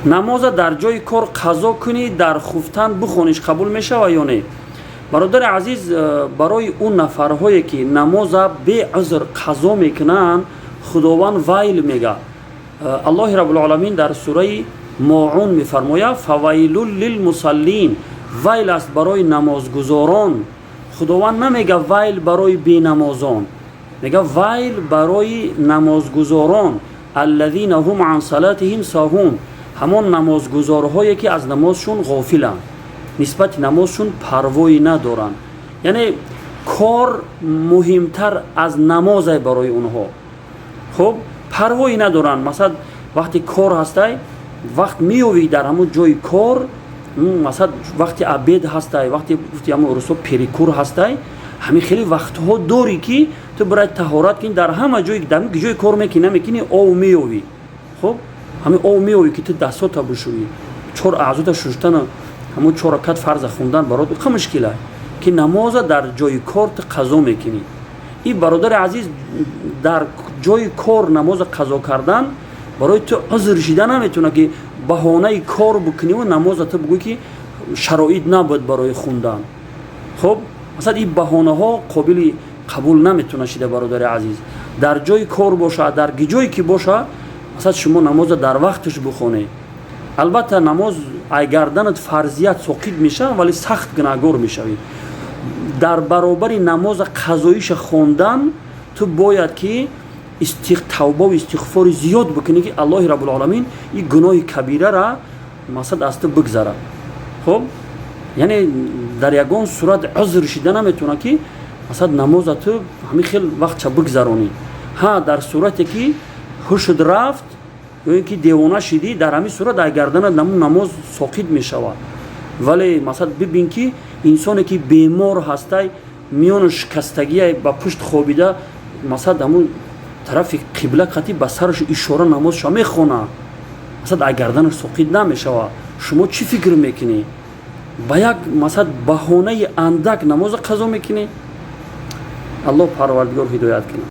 намоза дар ҷои кор қазо кунӣ, дар хуфтан бихониш қабул мешава ё не? бародари азиз, барои он нафарҳое ки намоза беъузр қазо мекунанд, худованд вайл мега. аллоҳи раббулаламин дар сураи моъун мефармояд: фавайлун лилмусаллин, вайл аст барои намозгузорон. худованд намега вайл барои бенамозон, мега вайл барои намозгузорон. аллазина ҳум ан салатиҳим саҳун, ҳамон намозгузорҳое ки аз намозшун ғофиланд, нисбати намозшун парвои надоранд. яъне кор муҳимтар аз намозе барои онҳо. хуб, парвои надоранд. масалан вақти кор ҳастай, вақт меёвӣ дар ҳамон ҷои кор, масалан вақти абед ҳастай, вақти ҳамон рӯзҳо перекур ҳастай, ҳамин хеле вақтҳо дорӣ ки ту барои таҳорат кунӣ, дар ҳама ҷои кор мекунӣ, намекунӣ, ов меёвӣ. хуб, ҳамин ов меёвӣ ки ту дастҳота бушӯӣ, чор аъзота шуштана, ҳамон 4 ракат фарза хундан барот ха мушкила, ки намоза дар ҷои кор ту қазо мекунӣ. ин бародари азиз, дар ҷои кор намоза қазо кардан барои ту узр шида наметавона ки баҳонаи кор бикуниву намоза ту бигӯӣ ки шароит набуд барои хундан. хуб, масалан ин баҳонаҳо қобили қабул наметавона шида бародари азиз. дар ҷои кор боша, дар ҷое ки боша, масалан шумо намоза дар вақташ бихонед. албатта намоз айгарданат фарзият соқит мешавад, вале сахт гунаҳгор мешавӣ. дар баробари намоза қазоиша хондан ту бояд ки тавбаву истиғфори зиёд бикунӣ ки аллоҳи раббулаламин ин гуноҳи кабирара масалан аз ту бигзарад. хуб, яъне дар ягон сурат узр шида наметавона ки масалан намоза ту ҳамин хел вақтша бигзаронӣ. ҳа, дар сурате ки ҳушуд рафт ё ин ки девона шидӣ, дар ҳамин сурат айгарданат намоз соқит мешавад. вале масалан бибин ки инсоне ки бемор ҳастай, миёни шикастагие ба пушт хобида, масалан ҳамун тарафи қибла қатӣ ба сараш ишора намозша мехона, масалан айгарданаш соқит намешавад. шумо чӣ фикр мекунӣ? ба як масалан баҳонаи андак намоза қазо мекунӣ? аллоҳ парвардигор ҳидоят кунад.